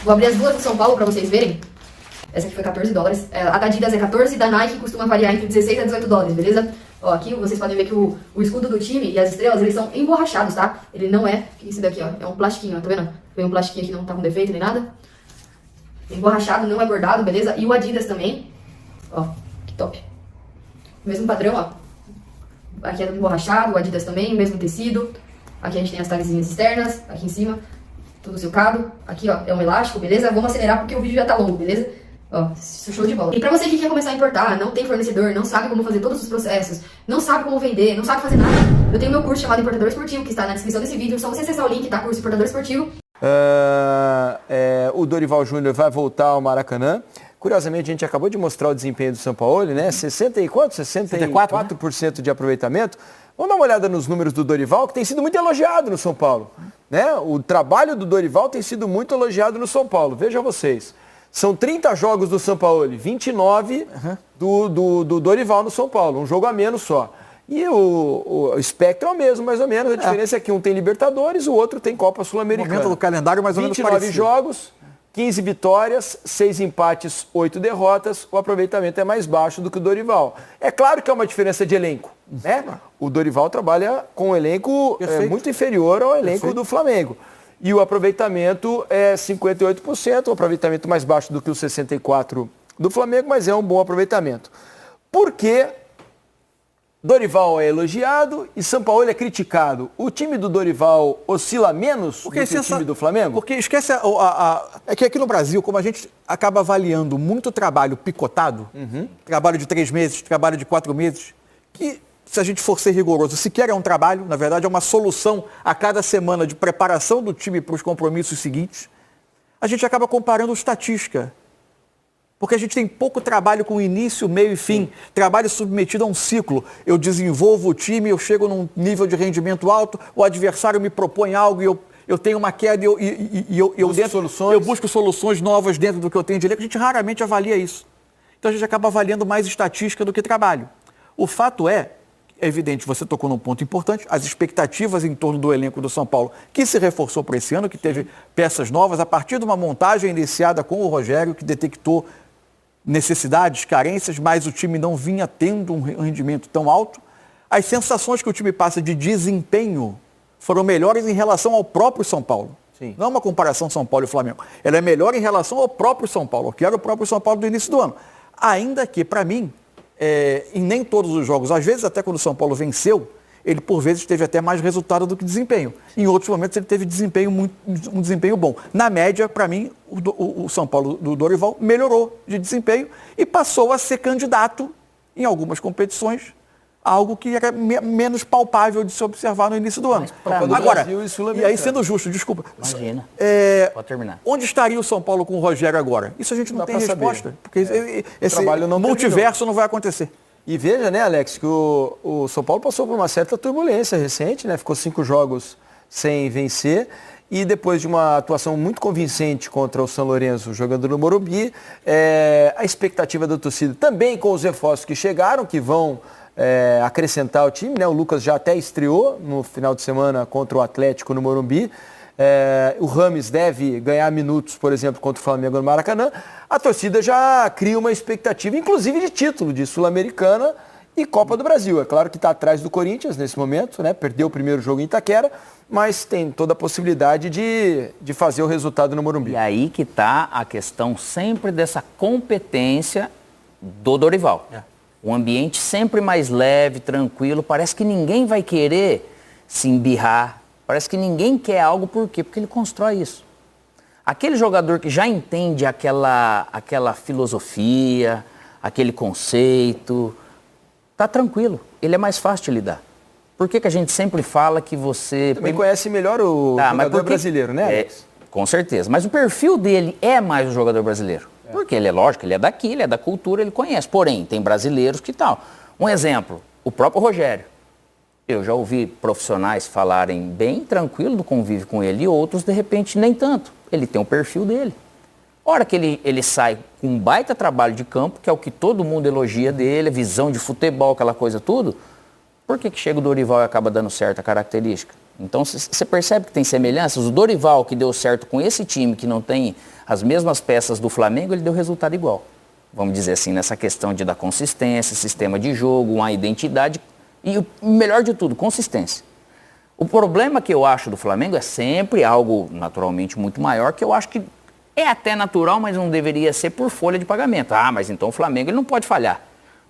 Vou abrir as duas do São Paulo pra vocês verem. Essa aqui foi $14. A da Adidas é 14, da Nike costuma variar entre 16 a $18, beleza? Ó, aqui vocês podem ver que o escudo do time e as estrelas, eles são emborrachados, tá? Ele não é, o que é isso daqui, ó? É um plastiquinho, ó, tá vendo? Foi um plastiquinho que não tá com defeito nem nada. Emborrachado, não é bordado, beleza? E o Adidas também, ó, que top. Mesmo padrão, ó. Aqui é emborrachado, o Adidas também, mesmo tecido. Aqui a gente tem as tagzinhas externas, aqui em cima, tudo silcado. Aqui, ó, é um elástico, beleza? Vamos acelerar porque o vídeo já tá longo, beleza? Ó, show de bola. E pra você que quer começar a importar, não tem fornecedor, não sabe como fazer todos os processos, não sabe como vender, não sabe fazer nada, eu tenho meu curso chamado Importador Esportivo, que está na descrição desse vídeo. Só você acessar o link, tá? Curso Importador Esportivo. O Dorival Júnior vai voltar ao Maracanã. Curiosamente, a gente acabou de mostrar o desempenho do São Paulo, né? 64% de aproveitamento. Vamos dar uma olhada nos números do Dorival, que tem sido muito elogiado no São Paulo, né? O trabalho do Dorival tem sido muito elogiado no São Paulo. Vejam vocês. São 30 jogos do São Paulo, 29 do Dorival no São Paulo, um jogo a menos só. E o espectro é o mesmo, mais ou menos. A diferença é que um tem Libertadores, o outro tem Copa Sul-Americana. Momento do calendário mais ou menos 29 jogos, 15 vitórias, 6 empates, 8 derrotas. O aproveitamento é mais baixo do que o Dorival. É claro que é uma diferença de elenco, né? O Dorival trabalha com um elenco muito inferior ao elenco do Flamengo. E o aproveitamento é 58%, um aproveitamento mais baixo do que o 64% do Flamengo, mas é um bom aproveitamento. Por que Dorival é elogiado e São Paulo é criticado? O time do Dorival oscila menos do que o time do Flamengo? Porque esquece, é que aqui no Brasil, como a gente acaba avaliando muito trabalho picotado, trabalho de 3 meses, trabalho de 4 meses, que se a gente for ser rigoroso, sequer é um trabalho, na verdade é uma solução a cada semana de preparação do time para os compromissos seguintes, a gente acaba comparando estatística. Porque a gente tem pouco trabalho com início, meio e fim. Trabalho submetido a um ciclo. Eu desenvolvo o time, eu chego num nível de rendimento alto, o adversário me propõe algo e eu tenho uma queda e eu busco soluções novas dentro do que eu tenho de elenco. A gente raramente avalia isso. Então a gente acaba avaliando mais estatística do que trabalho. O fato é evidente, você tocou num ponto importante, as expectativas em torno do elenco do São Paulo, que se reforçou para esse ano, que teve peças novas, a partir de uma montagem iniciada com o Rogério, que detectou necessidades, carências, mas o time não vinha tendo um rendimento tão alto. As sensações que o time passa de desempenho foram melhores em relação ao próprio São Paulo. Sim. Não é uma comparação São Paulo e Flamengo. Ela é melhor em relação ao próprio São Paulo, que era o próprio São Paulo do início do ano. Ainda que, para mim, em nem todos os jogos, às vezes até quando o São Paulo venceu, ele por vezes teve até mais resultado do que desempenho. Em outros momentos ele teve um desempenho bom. Na média, para mim, o São Paulo do Dorival melhorou de desempenho e passou a ser candidato em algumas competições, algo que era menos palpável de se observar no início do ano. Agora, e aí sendo justo, desculpa. Imagina. Pode terminar. Onde estaria o São Paulo com o Rogério agora? Isso a gente não tem resposta. Porque esse multiverso não vai acontecer. E veja, né, Alex, que o São Paulo passou por uma certa turbulência recente, né? Ficou 5 jogos sem vencer. E depois de uma atuação muito convincente contra o São Lourenço, jogando no Morumbi, a expectativa da torcida também com os reforços que chegaram, que vão acrescentar o time, né? O Lucas já até estreou no final de semana contra o Atlético no Morumbi. O Rames deve ganhar minutos, por exemplo, contra o Flamengo no Maracanã. A torcida já cria uma expectativa, inclusive de título de Sul-Americana e Copa do Brasil. É claro que está atrás do Corinthians nesse momento, né? Perdeu o primeiro jogo em Itaquera, mas tem toda a possibilidade de fazer o resultado no Morumbi. E aí que está a questão sempre dessa competência do Dorival. Um ambiente sempre mais leve, tranquilo. Parece que ninguém vai querer se embirrar. Parece que ninguém quer algo, por quê? Porque ele constrói isso. Aquele jogador que já entende aquela filosofia, aquele conceito, tá tranquilo. Ele é mais fácil de lidar. Por que a gente sempre fala que você... Também conhece melhor o jogador brasileiro, né, Alex? Com certeza. Mas o perfil dele é mais o jogador brasileiro. Porque ele é lógico, ele é daqui, ele é da cultura, ele conhece. Porém, tem brasileiros que tal. Um exemplo, o próprio Rogério. Eu já ouvi profissionais falarem bem tranquilo do convívio com ele e outros, de repente, nem tanto. Ele tem o perfil dele. A hora que ele sai com um baita trabalho de campo, que é o que todo mundo elogia dele, a visão de futebol, aquela coisa tudo, por que chega o Dorival e acaba dando certa característica? Então você percebe que tem semelhanças. O Dorival, que deu certo com esse time, que não tem as mesmas peças do Flamengo, ele deu resultado igual. Vamos dizer assim, nessa questão de dar consistência, sistema de jogo, uma identidade e o melhor de tudo, consistência. O problema que eu acho do Flamengo é sempre algo naturalmente muito maior, que eu acho que é até natural, mas não deveria ser por folha de pagamento. Ah, mas então o Flamengo ele não pode falhar.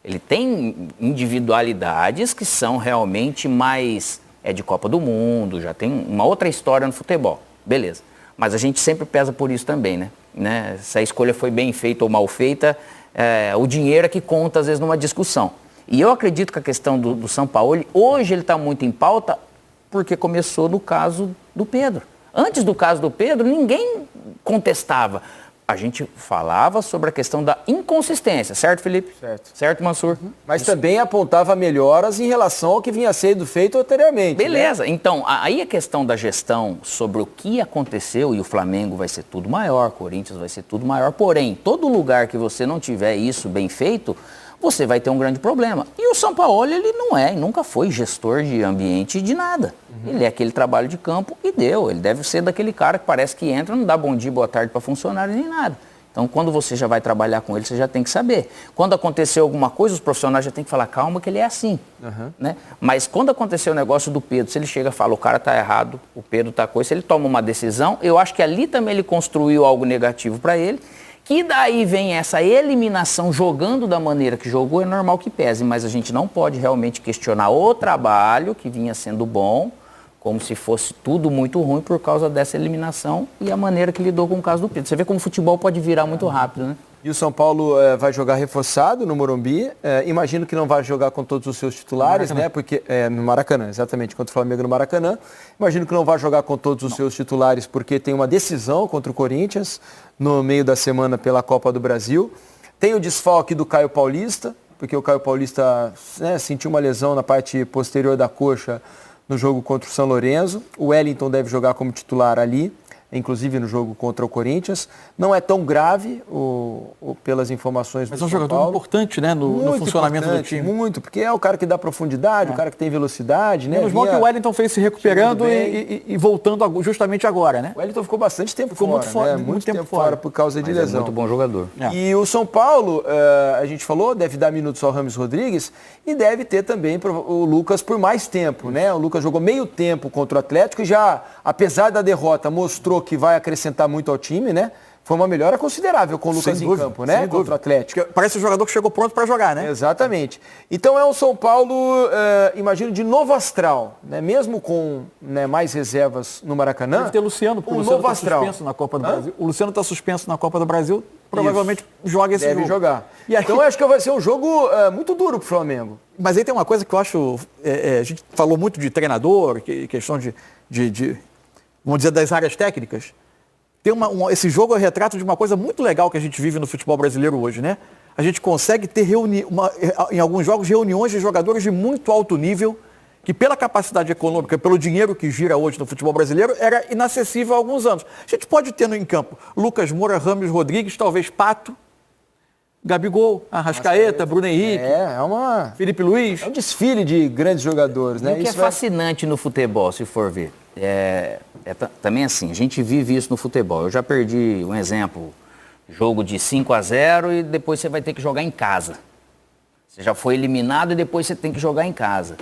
Ele tem individualidades que são realmente mais de Copa do Mundo, já tem uma outra história no futebol. Beleza. Mas a gente sempre pesa por isso também, né? Se a escolha foi bem feita ou mal feita, o dinheiro é que conta às vezes numa discussão. E eu acredito que a questão do Sampaoli, hoje ele está muito em pauta porque começou no caso do Pedro. Antes do caso do Pedro, ninguém contestava. A gente falava sobre a questão da inconsistência, certo, Felipe? Certo. Certo, Mansur? Mas também apontava melhoras em relação ao que vinha sendo feito anteriormente. Beleza, né? Então, aí a questão da gestão sobre o que aconteceu, e o Flamengo vai ser tudo maior, Corinthians vai ser tudo maior, porém, todo lugar que você não tiver isso bem feito, você vai ter um grande problema. E o Sampaoli, ele não é, nunca foi gestor de ambiente de nada. Ele é aquele trabalho de campo e deu. Ele deve ser daquele cara que parece que entra, não dá bom dia, boa tarde para funcionário nem nada. Então, quando você já vai trabalhar com ele, você já tem que saber. Quando aconteceu alguma coisa, os profissionais já tem que falar, calma, que ele é assim. Né? Mas quando aconteceu o negócio do Pedro, se ele chega e fala, o cara está errado, o Pedro está coisa, se ele toma uma decisão, eu acho que ali também ele construiu algo negativo para ele, que daí vem essa eliminação jogando da maneira que jogou, é normal que pese, mas a gente não pode realmente questionar o trabalho que vinha sendo bom, como se fosse tudo muito ruim por causa dessa eliminação e a maneira que lidou com o caso do Pedro. Você vê como o futebol pode virar muito rápido, né? E o São Paulo vai jogar reforçado no Morumbi. Imagino que não vai jogar com todos os seus titulares, né? Porque no Maracanã, exatamente, contra o Flamengo no Maracanã. Imagino que não vai jogar com todos os seus titulares porque tem uma decisão contra o Corinthians no meio da semana pela Copa do Brasil. Tem o desfalque do Caio Paulista, porque o Caio Paulista sentiu uma lesão na parte posterior da coxa no jogo contra o São Lourenço. O Wellington deve jogar como titular ali, inclusive no jogo contra o Corinthians. Não é tão grave pelas informações do São Paulo. Mas é um jogador importante, né, no funcionamento do time. Muito, porque é o cara que dá profundidade, o cara que tem velocidade, né? Menos mal que o Wellington fez se recuperando e voltando justamente agora, né? O Wellington ficou bastante tempo fora, muito tempo fora por causa de lesão. É muito bom jogador. E o São Paulo, a gente falou, deve dar minutos ao Rames Rodrigues e deve ter também o Lucas por mais tempo, né? O Lucas jogou meio tempo contra o Atlético e já, apesar da derrota, mostrou que vai acrescentar muito ao time, né? Foi uma melhora considerável com o Lucas em campo, né? Contra o Atlético. Parece um jogador que chegou pronto para jogar, né? Exatamente. Então é um São Paulo, imagino, de novo astral, né? Mesmo com mais reservas no Maracanã. Deve ter Luciano, porque o Luciano está suspenso na Copa do Brasil. O Luciano está suspenso na Copa do Brasil, provavelmente joga esse jogo. Deve jogar. E aí... Então eu acho que vai ser um jogo muito duro pro Flamengo. Mas aí tem uma coisa que eu acho, a gente falou muito de treinador, questão de vamos dizer, das áreas técnicas. Esse jogo é o retrato de uma coisa muito legal que a gente vive no futebol brasileiro hoje, né? A gente consegue ter em alguns jogos reuniões de jogadores de muito alto nível, que pela capacidade econômica, pelo dinheiro que gira hoje no futebol brasileiro, era inacessível há alguns anos. A gente pode ter em campo Lucas Moura, Rames Rodrigues, talvez Pato, Gabigol, Arrascaeta, Bruno Henrique, Felipe Luiz. É um desfile de grandes jogadores, né? E o que é fascinante no futebol, se for ver, também assim, a gente vive isso no futebol. Eu já perdi um exemplo, jogo de 5-0 e depois você vai ter que jogar em casa. Você já foi eliminado e depois você tem que jogar em casa.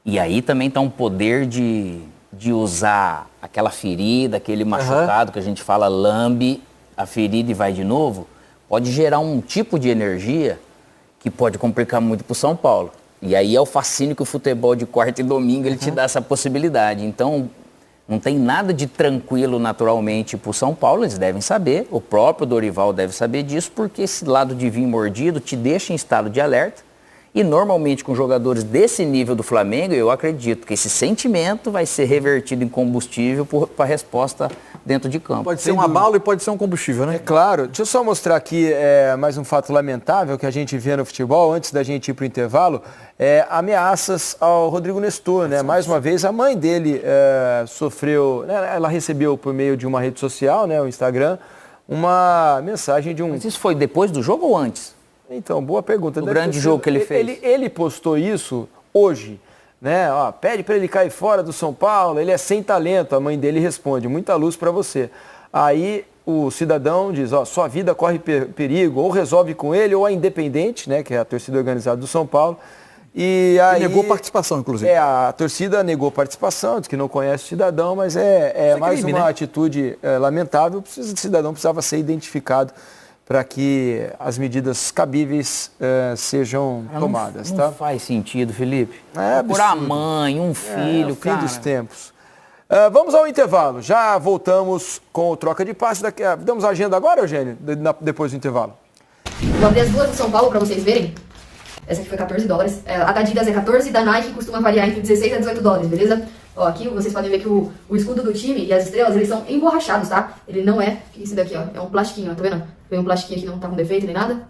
E aí também está um poder de usar aquela ferida, aquele machucado que a gente fala, lambe a ferida e vai de novo, pode gerar um tipo de energia que pode complicar muito para o São Paulo. E aí é o fascínio que o futebol de quarta e domingo ele te dá essa possibilidade. Então, não tem nada de tranquilo naturalmente para o São Paulo, eles devem saber, o próprio Dorival deve saber disso, porque esse lado de vir mordido te deixa em estado de alerta. E normalmente com jogadores desse nível do Flamengo, eu acredito que esse sentimento vai ser revertido em combustível para a resposta dentro de campo. Pode ser um abalo e pode ser um combustível, né? É claro. Deixa eu só mostrar aqui mais um fato lamentável que a gente vê no futebol, antes da gente ir para o intervalo, ameaças ao Rodrigo Nestor, né? Mais uma vez, a mãe dele sofreu, né? Ela recebeu por meio de uma rede social, né? O Instagram, uma mensagem de um... Mas isso foi depois do jogo ou antes? Então, boa pergunta. O grande jogo que ele fez. Ele postou isso hoje, né? Ó, pede para ele cair fora do São Paulo, ele é sem talento. A mãe dele responde, muita luz para você. Aí o cidadão diz, ó, sua vida corre perigo, ou resolve com ele, ou a Independente, né, que é a torcida organizada do São Paulo. E aí, negou participação, inclusive. A torcida negou participação, diz que não conhece o cidadão, mas é mais crime, uma né? atitude lamentável. O cidadão precisava ser identificado para que as medidas cabíveis sejam tomadas. Não tá? faz sentido, Felipe. É Procurar a absurdo. mãe, um filho, o fim cara. dos tempos. Vamos ao intervalo. Já voltamos com o troca de passe. Damos a agenda agora, Eugênio? Depois do intervalo. Vou abrir as duas do São Paulo para vocês verem. Essa aqui foi 14 dólares. A da Adidas é 14 e da Nike costuma variar entre 16 a 18 dólares, beleza? Ó, aqui vocês podem ver que o escudo do time e as estrelas, eles são emborrachados, tá? Ele não é... O que é isso daqui, ó? É um plastiquinho, ó, tá vendo? Foi um plastiquinho que não tá com defeito nem nada.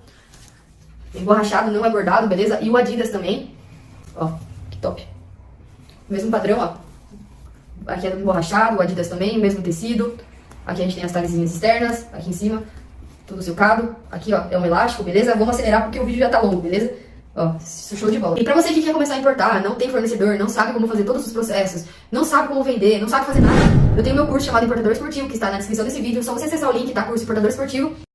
Emborrachado, não é bordado, beleza? E o Adidas também. Ó, que top. Mesmo padrão, ó. Aqui é emborrachado, o Adidas também, mesmo tecido. Aqui a gente tem as tagzinhas externas, aqui em cima. Tudo silcado. Aqui, ó, é um elástico, beleza? Vamos acelerar porque o vídeo já tá longo, beleza? Ó, show de bola. E pra você que quer começar a importar, não tem fornecedor, não sabe como fazer todos os processos, não sabe como vender, não sabe fazer nada, eu tenho meu curso chamado Importador Esportivo, que está na descrição desse vídeo. Só você acessar o link, tá? Curso Importador Esportivo.